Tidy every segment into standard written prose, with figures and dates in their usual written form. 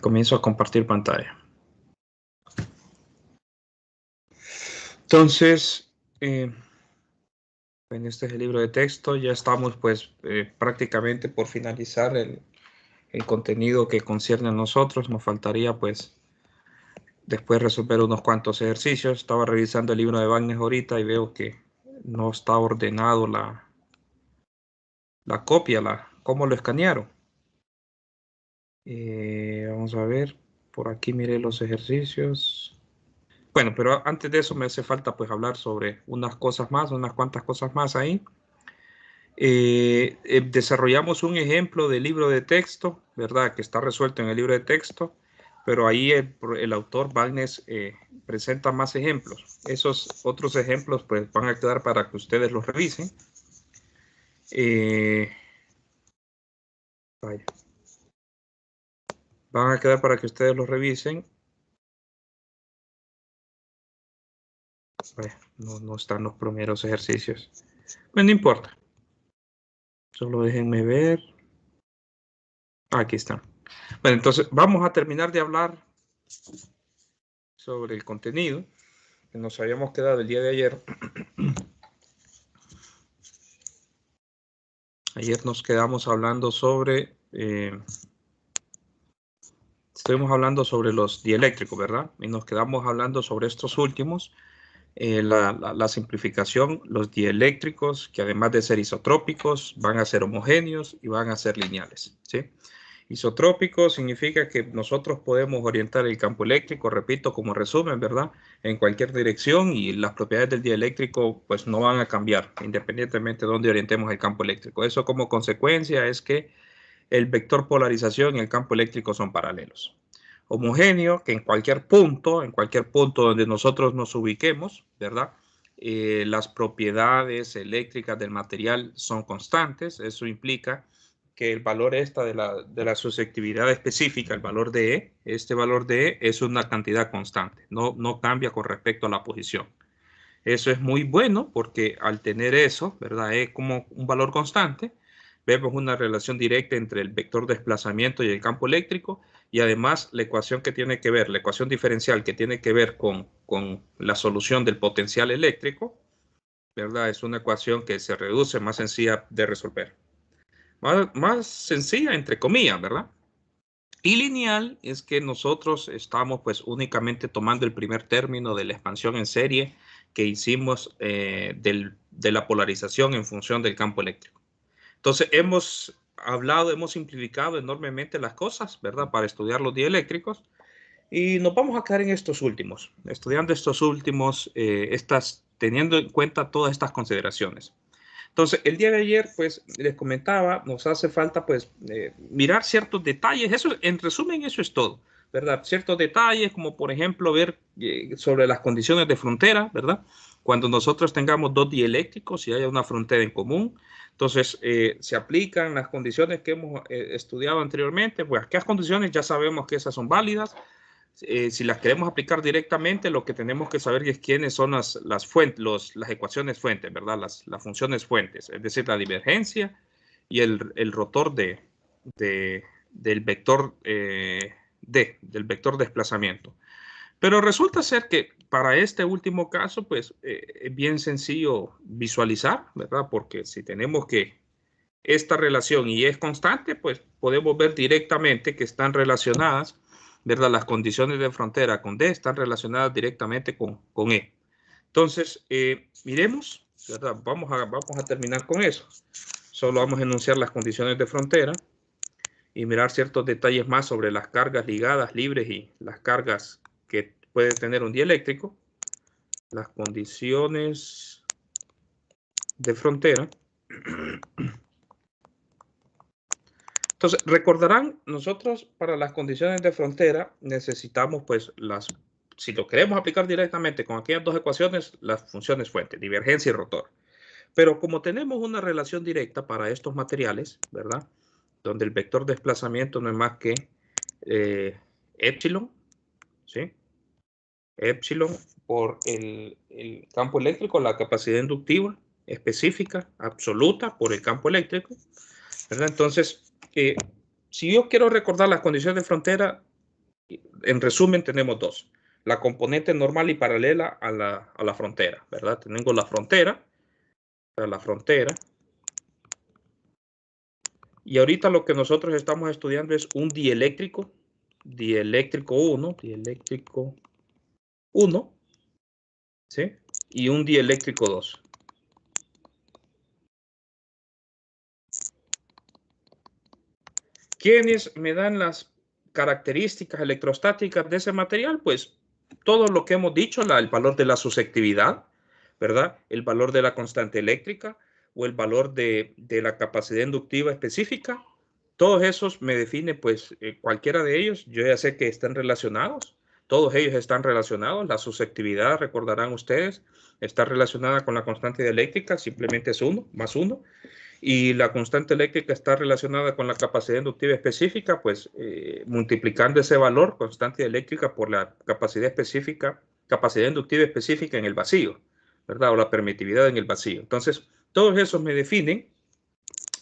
Comienzo a compartir pantalla. Entonces, este es el libro de texto. Ya estamos pues prácticamente por finalizar el contenido que concierne a nosotros. Nos faltaría pues después resolver unos cuantos ejercicios. Estaba revisando el libro de Wagner ahorita y veo que no está ordenado la copia, cómo lo escanearon. Vamos a ver, por aquí miré los ejercicios. Bueno, pero antes de eso me hace falta pues hablar sobre unas cuantas cosas más ahí. Desarrollamos un ejemplo de libro de texto, ¿verdad? Que está resuelto en el libro de texto, pero ahí el autor Wagner presenta más ejemplos. Esos otros ejemplos pues van a quedar para que ustedes los revisen. Vaya. Van a quedar para que ustedes los revisen. Vaya, no están los primeros ejercicios. Pues no importa. Solo déjenme ver. Aquí están. Bueno, entonces vamos a terminar de hablar sobre el contenido que nos habíamos quedado el día de ayer. Ayer nos quedamos hablando sobre... estuvimos hablando sobre los dieléctricos, ¿verdad? Y nos quedamos hablando sobre estos últimos. La simplificación, los dieléctricos, que además de ser isotrópicos, van a ser homogéneos y van a ser lineales, ¿sí? Isotrópico significa que nosotros podemos orientar el campo eléctrico, repito, como resumen, ¿verdad? En cualquier dirección y las propiedades del dieléctrico pues no van a cambiar independientemente de dónde orientemos el campo eléctrico. Eso como consecuencia es que el vector polarización y el campo eléctrico son paralelos. Homogéneo, que en cualquier punto donde nosotros nos ubiquemos, ¿verdad? Las propiedades eléctricas del material son constantes. Eso implica que el valor de la susceptibilidad específica, el valor de E, este valor de E es una cantidad constante, no cambia con respecto a la posición. Eso es muy bueno porque al tener eso, ¿verdad? E como un valor constante, vemos una relación directa entre el vector de desplazamiento y el campo eléctrico y además la ecuación que tiene que ver, la ecuación diferencial que tiene que ver con la solución del potencial eléctrico, ¿verdad? Es una ecuación que se reduce, más sencilla de resolver. Más sencilla, entre comillas, ¿verdad? Y lineal es que nosotros estamos pues únicamente tomando el primer término de la expansión en serie que hicimos de la polarización en función del campo eléctrico. Entonces hemos simplificado enormemente las cosas, ¿verdad? Para estudiar los dieléctricos y nos vamos a quedar en estos últimos, estudiando estos últimos, teniendo en cuenta todas estas consideraciones. Entonces, el día de ayer, pues, les comentaba, nos hace falta, pues, mirar ciertos detalles. Eso, en resumen, eso es todo, ¿verdad? Ciertos detalles, como por ejemplo, ver sobre las condiciones de frontera, ¿verdad? Cuando nosotros tengamos dos dieléctricos y haya una frontera en común, entonces se aplican las condiciones que hemos estudiado anteriormente. Pues, aquellas condiciones ya sabemos que esas son válidas. Si las queremos aplicar directamente, lo que tenemos que saber es quiénes son las fuentes, las ecuaciones fuentes, ¿verdad? Las funciones fuentes, es decir, la divergencia y el rotor del vector del vector desplazamiento. Pero resulta ser que para este último caso, pues es bien sencillo visualizar, ¿verdad? Porque si tenemos que esta relación y es constante, pues podemos ver directamente que están relacionadas, ¿verdad? Las condiciones de frontera con D están relacionadas directamente con E. Entonces, miremos, ¿verdad? Vamos a terminar con eso. Solo vamos a enunciar las condiciones de frontera y mirar ciertos detalles más sobre las cargas ligadas, libres y las cargas que puede tener un dieléctrico. Las condiciones de frontera. Entonces, recordarán, nosotros para las condiciones de frontera necesitamos, pues, si lo queremos aplicar directamente con aquellas dos ecuaciones, las funciones fuentes, divergencia y rotor. Pero como tenemos una relación directa para estos materiales, ¿verdad? Donde el vector de desplazamiento no es más que epsilon, ¿sí? Epsilon por el campo eléctrico, la capacidad inductiva específica, absoluta, por el campo eléctrico, ¿verdad? Entonces, si yo quiero recordar las condiciones de frontera, en resumen tenemos dos. La componente normal y paralela a la frontera, ¿verdad? Tenemos la frontera, y ahorita lo que nosotros estamos estudiando es un dieléctrico 1, ¿sí? Y un dieléctrico 2. ¿Quiénes me dan las características electrostáticas de ese material? Pues todo lo que hemos dicho, el valor de la susceptividad, ¿verdad? El valor de la constante eléctrica o el valor de la capacidad inductiva específica. Todos esos me definen, pues, cualquiera de ellos. Yo ya sé que están relacionados. Todos ellos están relacionados. La susceptividad, recordarán ustedes, está relacionada con la constante eléctrica, simplemente es 1 más 1. Y la constante eléctrica está relacionada con la capacidad inductiva específica, pues multiplicando ese valor, constante eléctrica, por la capacidad inductiva específica en el vacío, ¿verdad? O la permitividad en el vacío. Entonces, todos esos me definen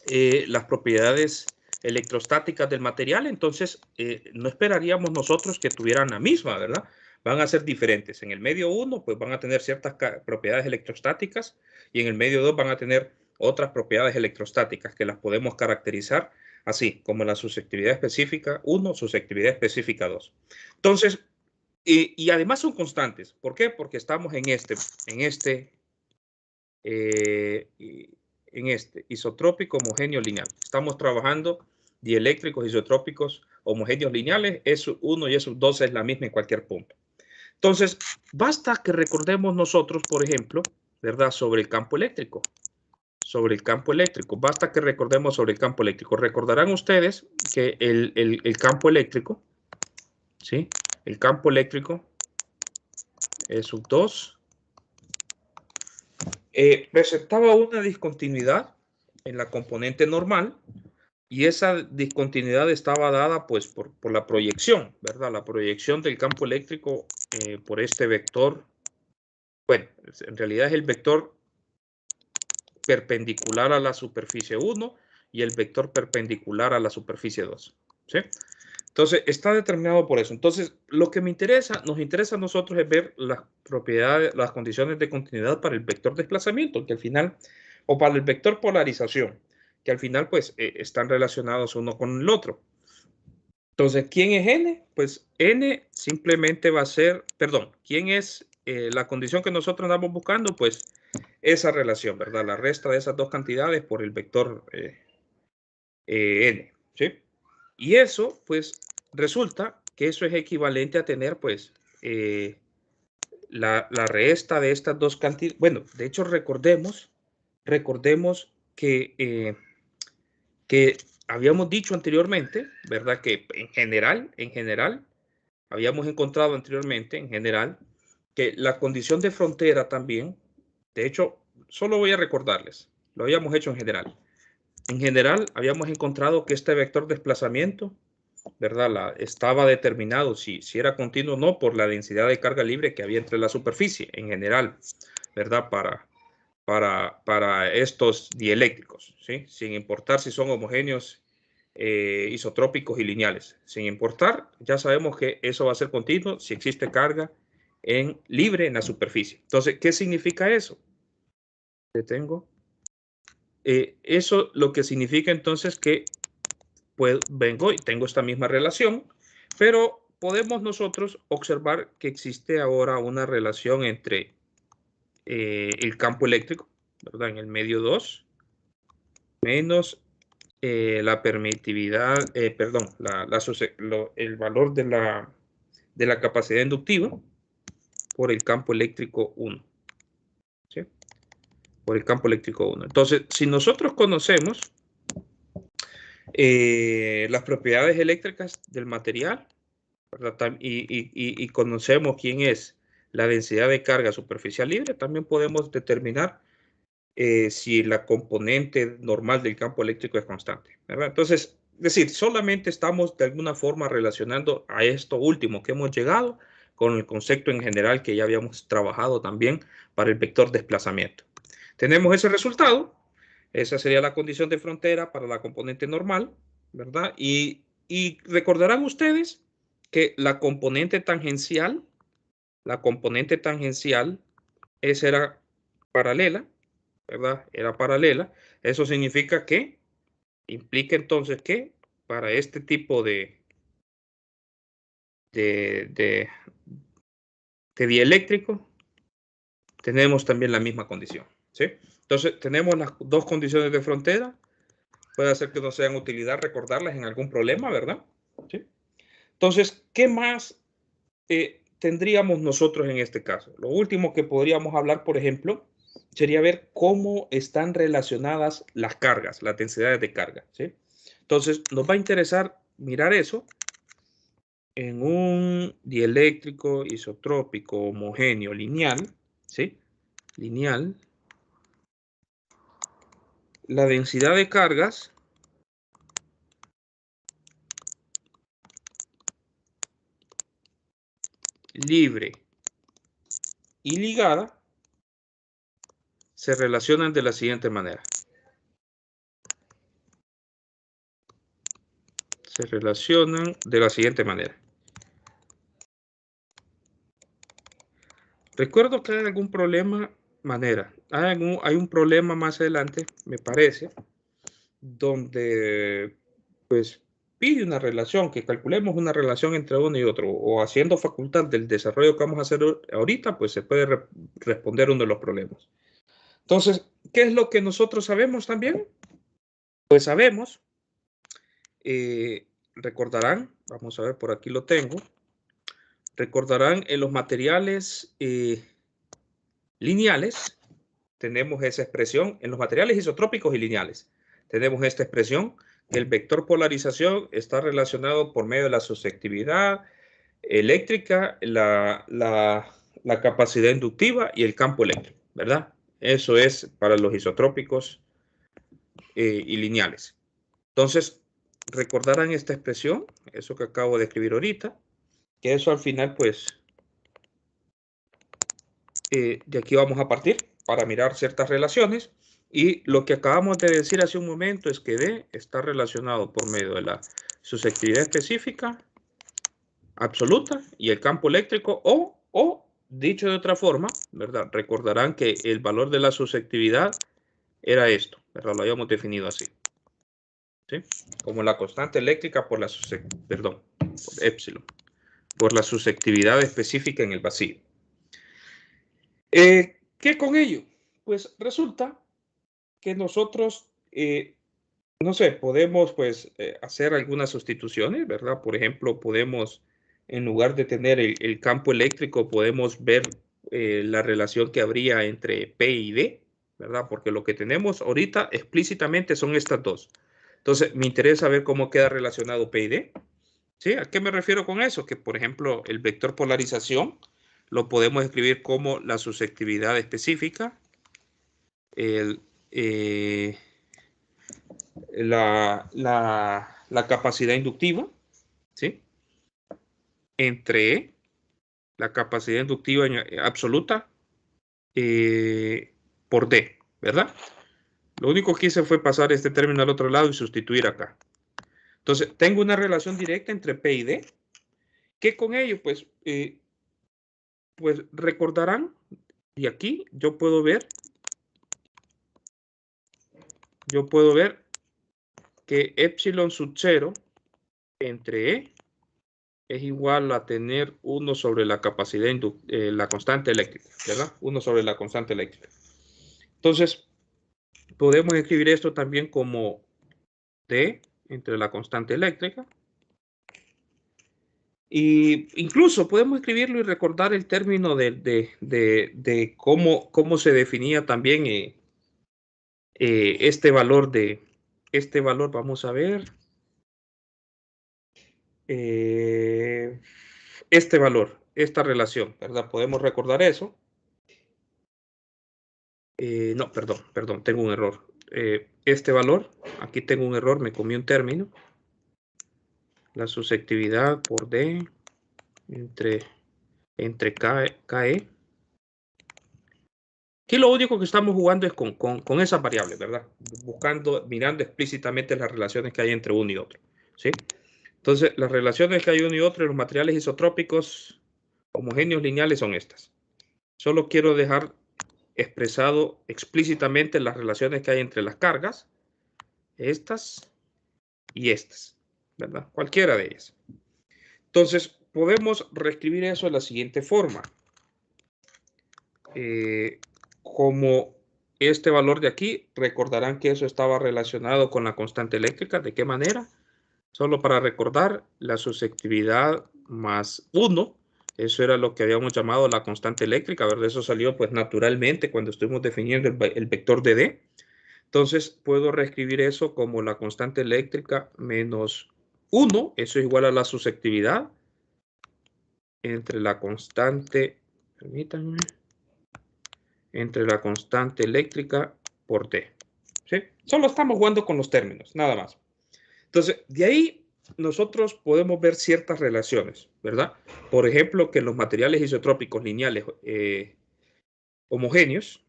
las propiedades electrostáticas del material. Entonces, no esperaríamos nosotros que tuvieran la misma, ¿verdad? Van a ser diferentes. En el medio 1, pues van a tener ciertas propiedades electrostáticas, y en el medio 2 van a tener otras propiedades electrostáticas que las podemos caracterizar así, como la susceptividad específica 1, susceptividad específica 2. Entonces, y además son constantes. ¿Por qué? Porque estamos en este isotrópico homogéneo lineal. Estamos trabajando dieléctricos isotrópicos homogéneos lineales. S1 y S2 es la misma en cualquier punto. Entonces, basta que recordemos nosotros, por ejemplo, ¿verdad? Sobre el campo eléctrico. Basta que recordemos sobre el campo eléctrico. Recordarán ustedes que el campo eléctrico, ¿sí? El campo eléctrico S2 presentaba una discontinuidad en la componente normal, y esa discontinuidad estaba dada pues por la proyección, ¿verdad? La proyección del campo eléctrico por este vector. Bueno, en realidad es el vector perpendicular a la superficie 1 y el vector perpendicular a la superficie 2, ¿sí? Entonces, está determinado por eso. Entonces, lo que nos interesa a nosotros es ver las propiedades, las condiciones de continuidad para el vector desplazamiento, que al final, o para el vector polarización, que al final, pues, están relacionados uno con el otro. Entonces, ¿quién es n? Pues n simplemente va a ser, perdón, ¿quién es la condición que nosotros andamos buscando? Pues esa relación, ¿verdad? La resta de esas dos cantidades por el vector n, ¿sí? Y eso, pues, resulta que eso es equivalente a tener, pues, la resta de estas dos cantidades. Bueno, de hecho, recordemos que habíamos dicho anteriormente, ¿verdad? Que en general, habíamos encontrado anteriormente, en general, que la condición de frontera también, de hecho, solo voy a recordarles, lo habíamos hecho en general. En general, habíamos encontrado que este vector desplazamiento, ¿verdad? Estaba determinado si era continuo o no por la densidad de carga libre que había entre la superficie, en general, ¿verdad? Para estos dieléctricos, ¿sí? Sin importar si son homogéneos, isotrópicos y lineales. Sin importar, ya sabemos que eso va a ser continuo si existe carga libre en la superficie. Entonces, ¿qué significa eso? Detengo. Eso lo que significa entonces que pues vengo y tengo esta misma relación, pero podemos nosotros observar que existe ahora una relación entre el campo eléctrico, ¿verdad? En el medio 2, menos la permitividad, perdón, el valor de la capacidad inductiva por el campo eléctrico 1, ¿sí? Por el campo eléctrico 1. Entonces, si nosotros conocemos las propiedades eléctricas del material, ¿verdad? Y conocemos quién es la densidad de carga superficial libre, también podemos determinar si la componente normal del campo eléctrico es constante, ¿verdad? Entonces, es decir, solamente estamos de alguna forma relacionando a esto último que hemos llegado con el concepto en general que ya habíamos trabajado también para el vector desplazamiento. Tenemos ese resultado. Esa sería la condición de frontera para la componente normal, ¿verdad? Y recordarán ustedes que la componente tangencial, esa era paralela, ¿verdad? Era paralela. Eso significa que, implica entonces que para este tipo de, de, de dieléctrico, tenemos también la misma condición, ¿sí? Entonces, tenemos las dos condiciones de frontera. Puede ser que no sean de utilidad recordarlas en algún problema, ¿verdad? ¿Sí? Entonces, ¿qué más tendríamos nosotros en este caso? Lo último que podríamos hablar, por ejemplo, sería ver cómo están relacionadas las cargas, las densidades de carga, ¿sí? Entonces, nos va a interesar mirar eso en un dieléctrico isotrópico homogéneo lineal, ¿sí? Lineal. La densidad de cargas libre y ligada se relacionan de la siguiente manera. Se relacionan de la siguiente manera. Recuerdo que hay algún problema, hay un problema más adelante, me parece, donde pues pide una relación, que calculemos una relación entre uno y otro, o haciendo facultad del desarrollo que vamos a hacer ahorita, pues se puede responder uno de los problemas. Entonces, ¿qué es lo que nosotros sabemos también? Pues sabemos, recordarán, vamos a ver, por aquí lo tengo, recordarán en los materiales lineales, tenemos esa expresión, en los materiales isotrópicos y lineales, tenemos esta expresión, que el vector polarización está relacionado por medio de la susceptividad eléctrica, la capacidad inductiva y el campo eléctrico, ¿verdad? Eso es para los isotrópicos y lineales. Entonces, recordarán esta expresión, eso que acabo de escribir ahorita, que eso al final, pues, de aquí vamos a partir para mirar ciertas relaciones. Y lo que acabamos de decir hace un momento es que D está relacionado por medio de la susceptividad específica absoluta y el campo eléctrico, o dicho de otra forma, ¿verdad? Recordarán que el valor de la susceptividad era esto, ¿verdad? Lo habíamos definido así, ¿sí? Como la constante eléctrica por la perdón, por epsilon, por la susceptividad específica en el vacío. ¿Qué con ello? Pues resulta que nosotros, no sé, podemos pues hacer algunas sustituciones, ¿verdad? Por ejemplo, podemos, en lugar de tener el campo eléctrico, podemos ver la relación que habría entre P y D, ¿verdad? Porque lo que tenemos ahorita explícitamente son estas dos. Entonces, me interesa ver cómo queda relacionado P y D. ¿Sí? ¿A qué me refiero con eso? Que, por ejemplo, el vector polarización lo podemos escribir como la susceptividad específica, el, eh, la capacidad inductiva, ¿sí? Entre la capacidad inductiva absoluta por D, ¿verdad? Lo único que hice fue pasar este término al otro lado y sustituir acá. Entonces, tengo una relación directa entre P y D. ¿Qué con ello? Pues recordarán, y aquí yo puedo ver que epsilon sub 0 entre E es igual a tener 1 sobre la capacidad, la constante eléctrica, ¿verdad? 1 sobre la constante eléctrica. Entonces, podemos escribir esto también como D entre la constante eléctrica. Y incluso podemos escribirlo y recordar el término de cómo se definía también este valor vamos a ver, este valor, esta relación, ¿verdad? Podemos recordar eso. No, perdón, tengo un error. Este valor, aquí tengo un error, me comí un término. La susceptividad por D entre KE Aquí lo único que estamos jugando es con esas variables, ¿verdad? Buscando, mirando explícitamente las relaciones que hay entre uno y otro, ¿sí? Entonces, las relaciones que hay uno y otro en los materiales isotrópicos homogéneos lineales son estas. Solo quiero dejar expresado explícitamente las relaciones que hay entre las cargas, estas y estas, ¿verdad? Cualquiera de ellas. Entonces, podemos reescribir eso de la siguiente forma. Como este valor de aquí, recordarán que eso estaba relacionado con la constante eléctrica. ¿De qué manera? Solo para recordar, la susceptibilidad más 1, eso era lo que habíamos llamado la constante eléctrica, ¿verdad? Eso salió pues naturalmente cuando estuvimos definiendo el vector de D. Entonces puedo reescribir eso como la constante eléctrica menos 1, eso es igual a la susceptibilidad entre la constante, permítanme, entre la constante eléctrica por T. ¿Sí? Solo estamos jugando con los términos, nada más. Entonces, de ahí nosotros podemos ver ciertas relaciones, ¿verdad? Por ejemplo, que en los materiales isotrópicos lineales homogéneos,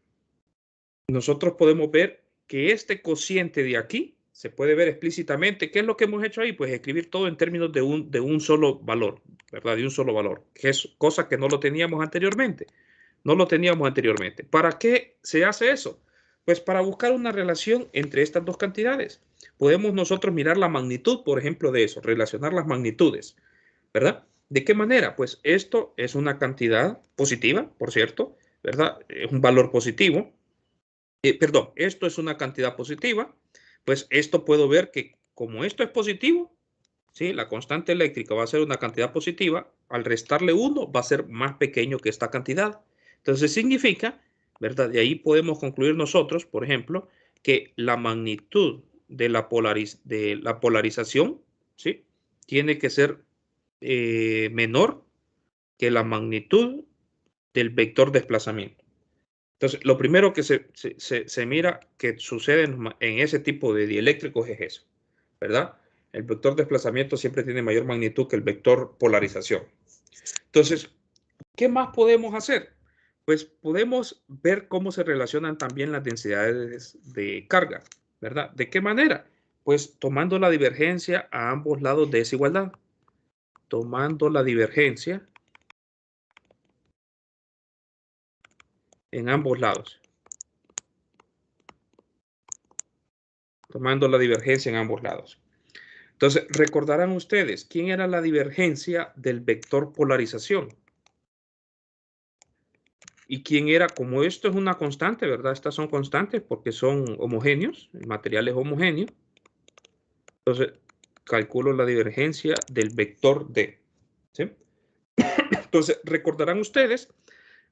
nosotros podemos ver que este cociente de aquí se puede ver explícitamente. ¿Qué es lo que hemos hecho ahí? Pues escribir todo en términos de un solo valor, ¿verdad? De un solo valor, que es cosa que no lo teníamos anteriormente. No lo teníamos anteriormente. ¿Para qué se hace eso? Pues para buscar una relación entre estas dos cantidades. Podemos nosotros mirar la magnitud, por ejemplo, de eso, relacionar las magnitudes, ¿verdad? ¿De qué manera? Pues esto es una cantidad positiva, por cierto, ¿verdad? Es un valor positivo. Perdón, esto es una cantidad positiva. Pues esto puedo ver que como esto es positivo, ¿sí? La constante eléctrica va a ser una cantidad positiva, al restarle 1 va a ser más pequeño que esta cantidad. Entonces significa, ¿verdad? De ahí podemos concluir nosotros, por ejemplo, que la magnitud de la polarización, ¿sí? Tiene que ser menor que la magnitud del vector desplazamiento. Entonces, lo primero que se mira que sucede en ese tipo de dieléctricos es eso, ¿verdad? El vector desplazamiento siempre tiene mayor magnitud que el vector polarización. Entonces, ¿qué más podemos hacer? Pues podemos ver cómo se relacionan también las densidades de carga, ¿verdad? ¿De qué manera? Pues tomando la divergencia a ambos lados de esa igualdad. Tomando la divergencia en ambos lados. Tomando la divergencia en ambos lados. Entonces, recordarán ustedes, ¿quién era la divergencia del vector polarización? ¿Y quién era? Como esto es una constante, ¿verdad? Estas son constantes porque son homogéneos, el material es homogéneo. Entonces, calculo la divergencia del vector D. ¿Sí? Entonces, recordarán ustedes,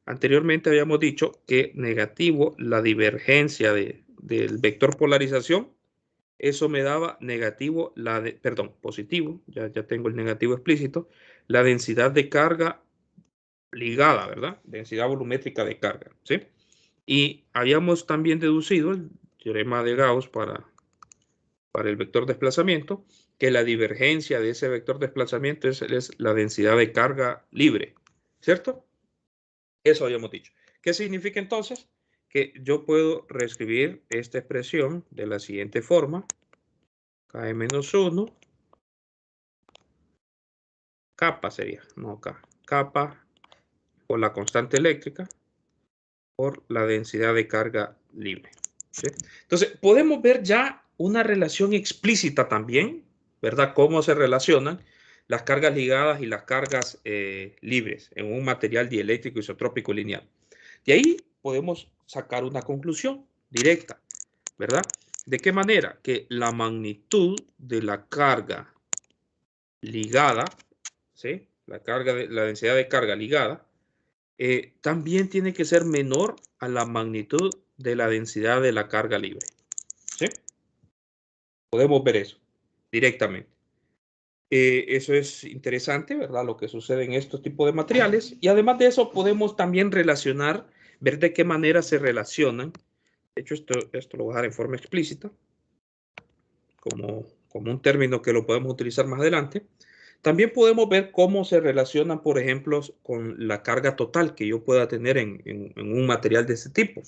anteriormente habíamos dicho que negativo la divergencia del vector polarización, eso me daba negativo, positivo, ya tengo el negativo explícito, la densidad de carga ligada, ¿verdad? Densidad volumétrica de carga, ¿sí? Y habíamos también deducido el teorema de Gauss para el vector desplazamiento, que la divergencia de ese vector desplazamiento es la densidad de carga libre, ¿cierto? Eso habíamos dicho. ¿Qué significa entonces? Que yo puedo reescribir esta expresión de la siguiente forma. K-1 capa sería, no K, capa por la constante eléctrica por la densidad de carga libre. ¿Sí? Entonces, podemos ver ya una relación explícita también, ¿verdad? Cómo se relacionan las cargas ligadas y las cargas libres en un material dieléctrico isotrópico lineal. De ahí podemos sacar una conclusión directa, ¿verdad? ¿De qué manera? Que la magnitud de la carga ligada, ¿sí? La densidad de carga ligada, también tiene que ser menor a la magnitud de la densidad de la carga libre. ¿Sí? Podemos ver eso directamente. Eso es interesante, ¿verdad? Lo que sucede en estos tipos de materiales. Y además de eso, podemos también relacionar, ver de qué manera se relacionan. De hecho, esto lo voy a dejar en forma explícita, como un término que lo podemos utilizar más adelante. También podemos ver cómo se relacionan, por ejemplo, con la carga total que yo pueda tener en un material de ese tipo,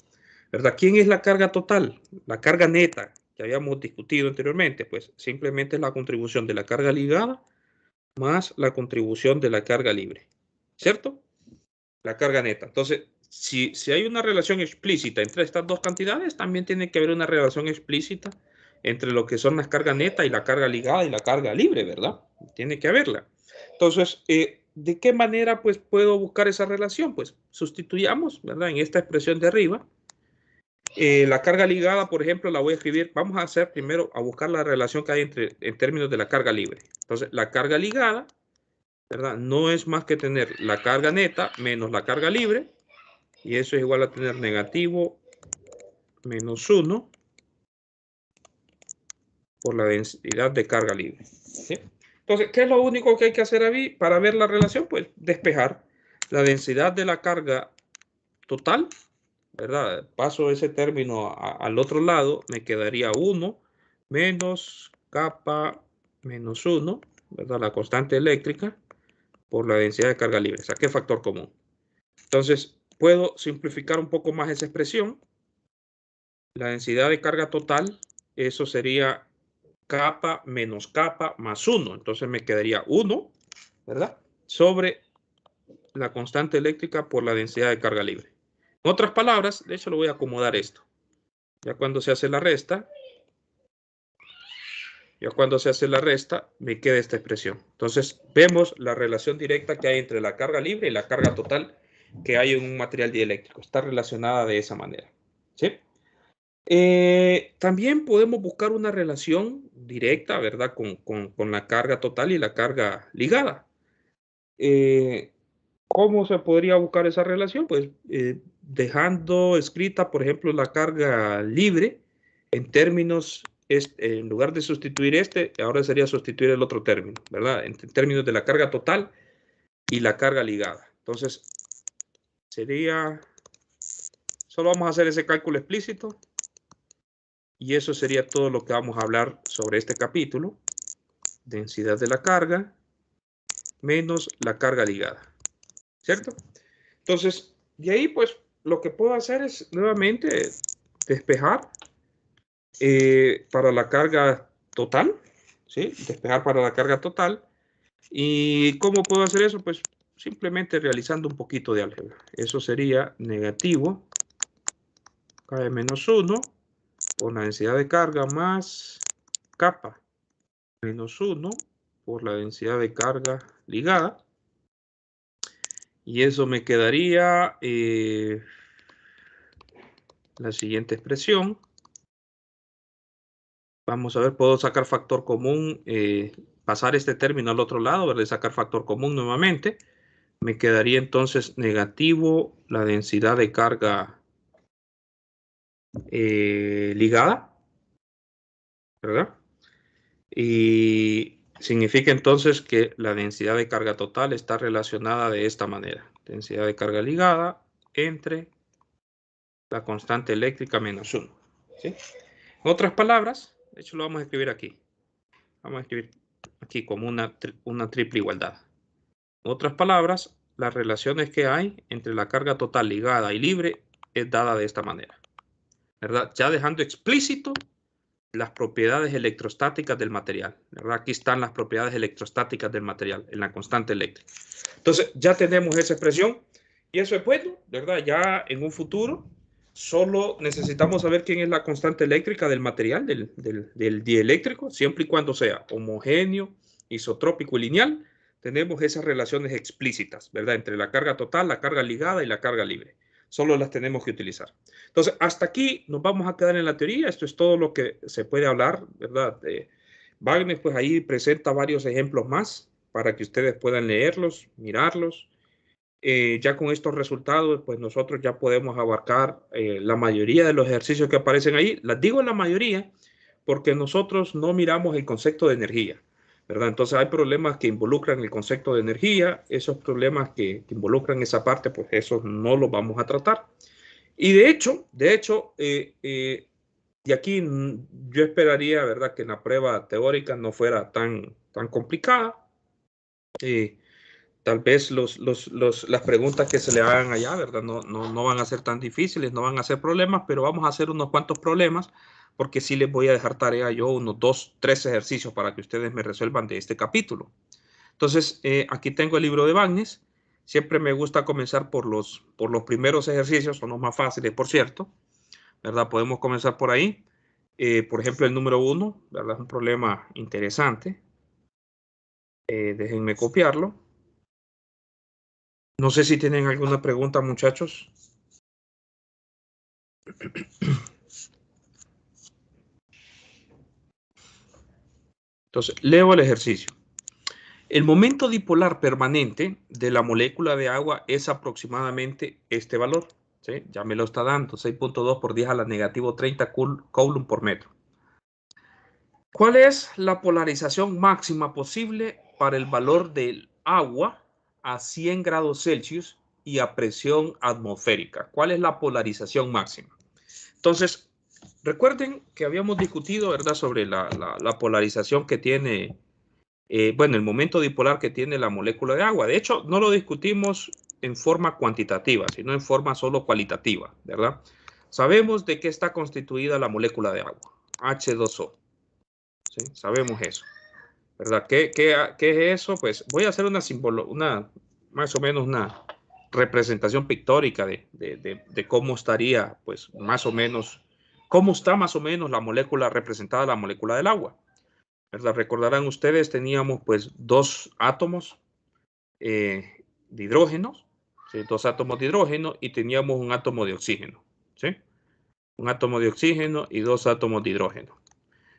¿verdad? ¿Quién es la carga total? La carga neta que habíamos discutido anteriormente, pues simplemente es la contribución de la carga ligada más la contribución de la carga libre, ¿cierto? La carga neta. Entonces, si hay una relación explícita entre estas dos cantidades, también tiene que haber una relación explícita entre lo que son las cargas neta y la carga ligada y la carga libre, ¿verdad? Tiene que haberla. Entonces, ¿de qué manera pues puedo buscar esa relación? Pues sustituyamos, ¿verdad? En esta expresión de arriba, la carga ligada, por ejemplo, la voy a escribir. Vamos a hacer primero a buscar la relación que hay en términos de la carga libre. Entonces, la carga ligada, ¿verdad? No es más que tener la carga neta menos la carga libre. Y eso es igual a tener negativo menos 1 por la densidad de carga libre. ¿Sí? Entonces, ¿qué es lo único que hay que hacer ahí para ver la relación? Pues despejar la densidad de la carga total, ¿verdad? Paso ese término al otro lado, me quedaría 1 menos kappa menos 1, ¿verdad? La constante eléctrica por la densidad de carga libre. Saqué factor común. Entonces, puedo simplificar un poco más esa expresión. La densidad de carga total, eso sería kappa menos kappa más 1. Entonces me quedaría 1, ¿verdad? Sobre la constante eléctrica por la densidad de carga libre. En otras palabras, de hecho lo voy a acomodar esto. Ya cuando se hace la resta, me queda esta expresión. Entonces vemos la relación directa que hay entre la carga libre y la carga total que hay en un material dieléctrico. Está relacionada de esa manera. ¿Sí? También podemos buscar una relación directa, ¿verdad? Con la carga total y la carga ligada. ¿Cómo se podría buscar esa relación? Pues dejando escrita, por ejemplo, la carga libre en términos, en lugar de sustituir ahora sería sustituir el otro término, ¿verdad? En términos de la carga total y la carga ligada. Entonces, solo vamos a hacer ese cálculo explícito. Y eso sería todo lo que vamos a hablar sobre este capítulo. Densidad de la carga menos la carga ligada. ¿Cierto? Entonces, de ahí pues lo que puedo hacer es nuevamente despejar para la carga total. ¿Sí? Despejar para la carga total. ¿Y cómo puedo hacer eso? Pues simplemente realizando un poquito de álgebra. Eso sería negativo K menos 1 por la densidad de carga más kappa menos 1 por la densidad de carga ligada. Y eso me quedaría la siguiente expresión. Vamos a ver, puedo sacar factor común, pasar este término al otro lado, ¿verdad? Sacar factor común nuevamente. Me quedaría entonces negativo la densidad de carga ligada, ¿verdad? Y significa entonces que la densidad de carga total está relacionada de esta manera. Densidad de carga ligada entre la constante eléctrica menos 1. ¿Sí? En otras palabras, de hecho lo vamos a escribir aquí. Vamos a escribir aquí como una triple igualdad. En otras palabras, las relaciones que hay entre la carga total ligada y libre es dada de esta manera, ¿verdad? Ya dejando explícito las propiedades electrostáticas del material, ¿verdad? Aquí están las propiedades electrostáticas del material en la constante eléctrica. Entonces, ya tenemos esa expresión y eso es bueno, ¿verdad? Ya en un futuro solo necesitamos saber quién es la constante eléctrica del material, del dieléctrico, siempre y cuando sea homogéneo, isotrópico y lineal. Tenemos esas relaciones explícitas, ¿verdad? Entre la carga total, la carga ligada y la carga libre. Solo las tenemos que utilizar. Entonces, hasta aquí nos vamos a quedar en la teoría. Esto es todo lo que se puede hablar, ¿verdad? Wagner, pues ahí presenta varios ejemplos más para que ustedes puedan leerlos, mirarlos. Ya con estos resultados, pues nosotros ya podemos abarcar la mayoría de los ejercicios que aparecen ahí. Las digo la mayoría porque nosotros no miramos el concepto de energía, ¿verdad? Entonces hay problemas que involucran el concepto de energía, esos problemas que involucran esa parte, pues esos no los vamos a tratar. Y de hecho, de aquí yo esperaría, ¿verdad?, que la prueba teórica no fuera tan complicada. Tal vez las preguntas que se le hagan allá, ¿verdad? No van a ser tan difíciles, no van a ser problemas, pero vamos a hacer unos cuantos problemas porque sí les voy a dejar tarea yo unos 2, 3 ejercicios para que ustedes me resuelvan de este capítulo. Entonces, aquí tengo el libro de Bagnes. Siempre me gusta comenzar por los primeros ejercicios, son los más fáciles, por cierto, ¿verdad? Podemos comenzar por ahí. Por ejemplo, el número 1, ¿verdad? Es un problema interesante. Déjenme copiarlo. No sé si tienen alguna pregunta, muchachos. Entonces, leo el ejercicio. El momento dipolar permanente de la molécula de agua es aproximadamente este valor. ¿Sí? Ya me lo está dando, 6.2 por 10 a la negativo 30 coulomb por metro. ¿Cuál es la polarización máxima posible para el valor del agua a 100 grados Celsius y a presión atmosférica? ¿Cuál es la polarización máxima? Entonces, recuerden que habíamos discutido, ¿verdad?, sobre la polarización que tiene, bueno, el momento dipolar que tiene la molécula de agua. De hecho, no lo discutimos en forma cuantitativa, sino en forma solo cualitativa, ¿verdad? Sabemos de qué está constituida la molécula de agua, H2O. ¿Sí? Sabemos eso, ¿verdad? ¿Qué es eso? Pues voy a hacer más o menos una representación pictórica de cómo estaría, pues más o menos, cómo está más o menos la molécula representada, la molécula del agua. ¿Verdad? Recordarán ustedes, teníamos pues dos átomos de hidrógeno, ¿sí? Dos átomos de hidrógeno y teníamos un átomo de oxígeno, ¿sí? Un átomo de oxígeno y dos átomos de hidrógeno.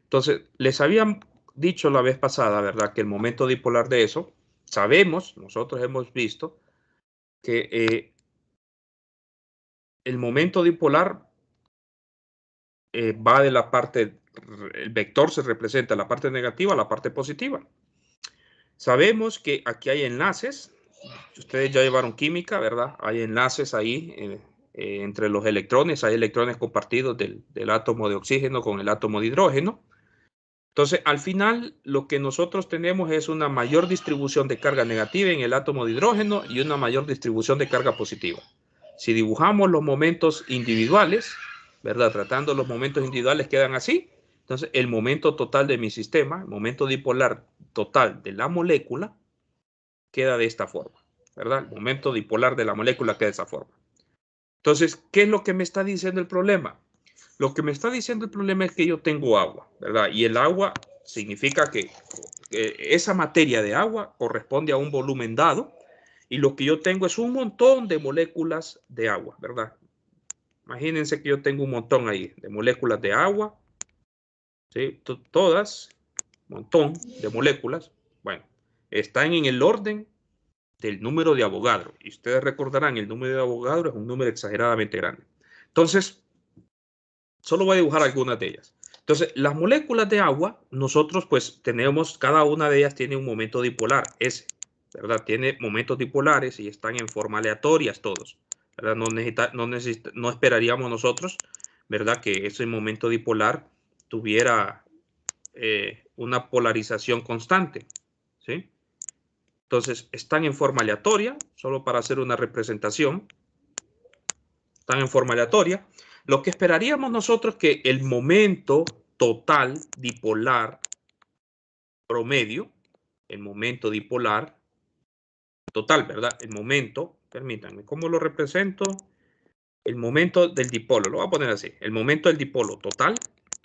Entonces, les habían dicho la vez pasada, ¿verdad?, que el momento dipolar de eso, sabemos, nosotros hemos visto que el momento dipolar va de la parte, el vector se representa la parte negativa a la parte positiva. Sabemos que aquí hay enlaces, ustedes ya llevaron química, ¿verdad? Hay enlaces ahí entre los electrones, hay electrones compartidos del átomo de oxígeno con el átomo de hidrógeno. Entonces, al final, lo que nosotros tenemos es una mayor distribución de carga negativa en el átomo de hidrógeno y una mayor distribución de carga positiva. Si dibujamos los momentos individuales, ¿verdad? Tratando los momentos individuales quedan así. Entonces, el momento total de mi sistema, el momento dipolar total de la molécula, queda de esta forma, ¿verdad? El momento dipolar de la molécula queda de esa forma. Entonces, ¿qué es lo que me está diciendo el problema? Lo que me está diciendo el problema es que yo tengo agua, ¿verdad? Y el agua significa que esa materia de agua corresponde a un volumen dado y lo que yo tengo es un montón de moléculas de agua, ¿verdad? Imagínense que yo tengo un montón ahí de moléculas de agua, ¿sí? Todas, un montón de moléculas, bueno, están en el orden del número de Avogadro. Y ustedes recordarán, el número de Avogadro es un número exageradamente grande. Entonces, solo voy a dibujar algunas de ellas. Entonces, las moléculas de agua, nosotros pues tenemos, cada una de ellas tiene un momento dipolar, S, ¿verdad? Tiene momentos dipolares y están en forma aleatorias todos, ¿verdad? No esperaríamos nosotros, ¿verdad?, que ese momento dipolar tuviera una polarización constante, ¿sí? Entonces, están en forma aleatoria, solo para hacer una representación. Están en forma aleatoria. Lo que esperaríamos nosotros es que el momento total dipolar promedio, el momento dipolar total, ¿verdad? El momento, permítanme, ¿cómo lo represento? El momento del dipolo, lo voy a poner así. El momento del dipolo total,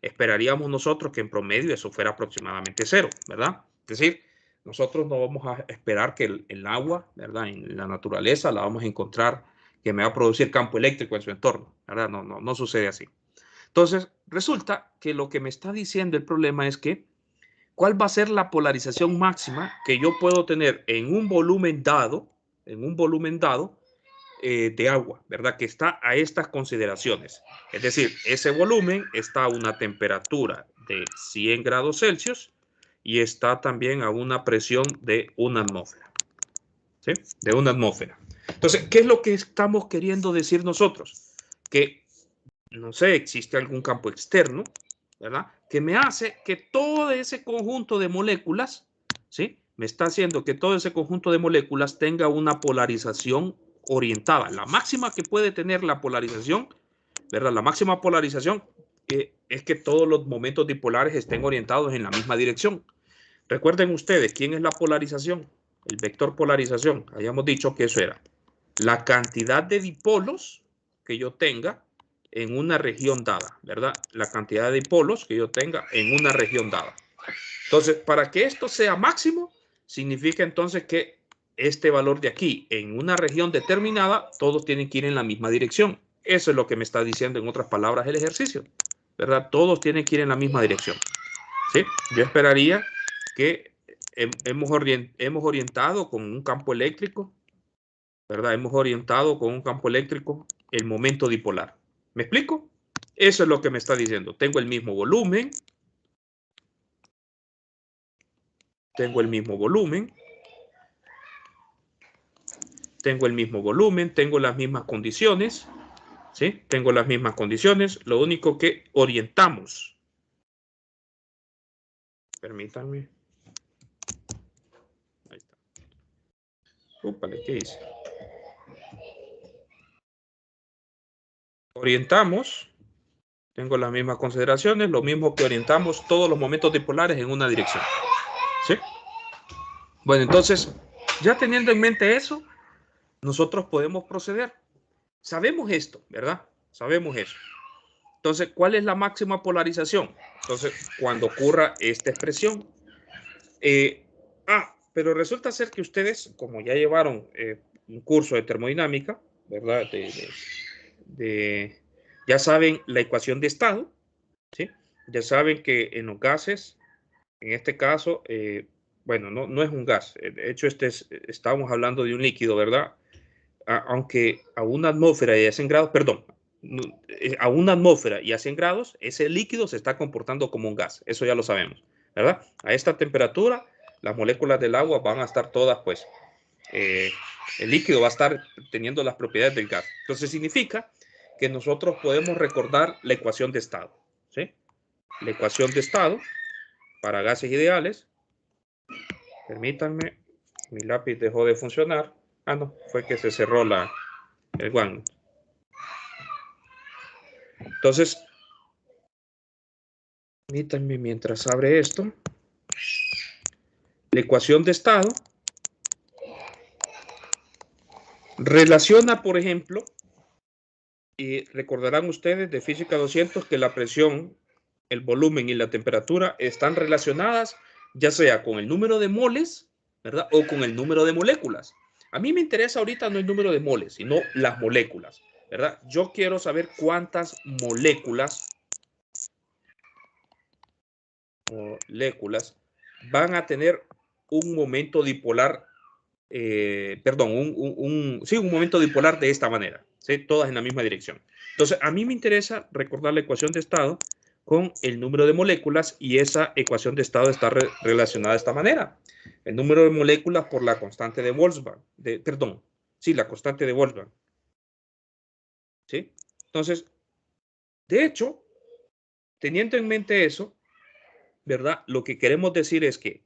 esperaríamos nosotros que en promedio eso fuera aproximadamente 0, ¿verdad? Es decir, nosotros no vamos a esperar que el agua, ¿verdad?, en la naturaleza la vamos a encontrar que me va a producir campo eléctrico en su entorno, ¿verdad? No sucede así. Entonces, resulta que lo que me está diciendo el problema es que ¿cuál va a ser la polarización máxima que yo puedo tener en un volumen dado, de agua, ¿verdad?, que está a estas consideraciones? Es decir, ese volumen está a una temperatura de 100 grados Celsius y está también a una presión de una atmósfera, ¿sí? De una atmósfera. Entonces, ¿qué es lo que estamos queriendo decir nosotros? Que, no sé, existe algún campo externo, ¿verdad?, que me hace que todo ese conjunto de moléculas, ¿sí?, me está haciendo que todo ese conjunto de moléculas tenga una polarización orientada. La máxima que puede tener la polarización, ¿verdad? La máxima polarización es que todos los momentos dipolares estén orientados en la misma dirección. Recuerden ustedes, ¿quién es la polarización? El vector polarización. Habíamos dicho que eso era la cantidad de dipolos que yo tenga en una región dada, ¿verdad? La cantidad de dipolos que yo tenga en una región dada. Entonces, para que esto sea máximo, significa entonces que este valor de aquí, en una región determinada, todos tienen que ir en la misma dirección. Eso es lo que me está diciendo, en otras palabras, el ejercicio, ¿verdad? Todos tienen que ir en la misma dirección, ¿sí? Yo esperaría que hemos orientado con un campo eléctrico, ¿verdad? Hemos orientado con un campo eléctrico el momento dipolar. ¿Me explico? Eso es lo que me está diciendo. Tengo el mismo volumen. Tengo el mismo volumen. Tengo el mismo volumen. Tengo las mismas condiciones. ¿Sí? Tengo las mismas condiciones. Lo único que orientamos. Permítanme. Ahí está. Úpale, ¿qué hice? Orientamos. Tengo las mismas consideraciones. Lo mismo que orientamos todos los momentos dipolares en una dirección. ¿Sí? Bueno, entonces, ya teniendo en mente eso, nosotros podemos proceder. Sabemos esto, ¿verdad? Sabemos eso. Entonces, ¿cuál es la máxima polarización? Entonces, cuando ocurra esta expresión. Pero resulta ser que ustedes, como ya llevaron un curso de termodinámica, ¿verdad? Ya saben la ecuación de estado, ¿sí? Ya saben que en los gases, en este caso, bueno, no es un gas. De hecho, estamos hablando de un líquido, ¿verdad? Aunque a una atmósfera y a 100 grados, perdón, a una atmósfera y a 100 grados, ese líquido se está comportando como un gas. Eso ya lo sabemos, ¿verdad? A esta temperatura, las moléculas del agua van a estar todas, pues, el líquido va a estar teniendo las propiedades del gas. Entonces significa que nosotros podemos recordar la ecuación de estado, ¿sí? La ecuación de estado para gases ideales. Permítanme, mi lápiz dejó de funcionar. No, fue que se cerró el one. Entonces, permítanme mientras abre esto. La ecuación de estado relaciona, por ejemplo, y recordarán ustedes de Física 200 que la presión, el volumen y la temperatura están relacionadas ya sea con el número de moles, ¿verdad? O con el número de moléculas. A mí me interesa ahorita no el número de moles, sino las moléculas, ¿verdad? Yo quiero saber cuántas moléculas van a tener un momento dipolar, perdón, un momento dipolar de esta manera, ¿sí? Todas en la misma dirección. Entonces, a mí me interesa recordar la ecuación de estado con el número de moléculas y esa ecuación de estado está relacionada de esta manera. El número de moléculas por la constante de Boltzmann, la constante de Boltzmann. ¿Sí? Entonces, de hecho, teniendo en mente eso, ¿verdad? Lo que queremos decir es que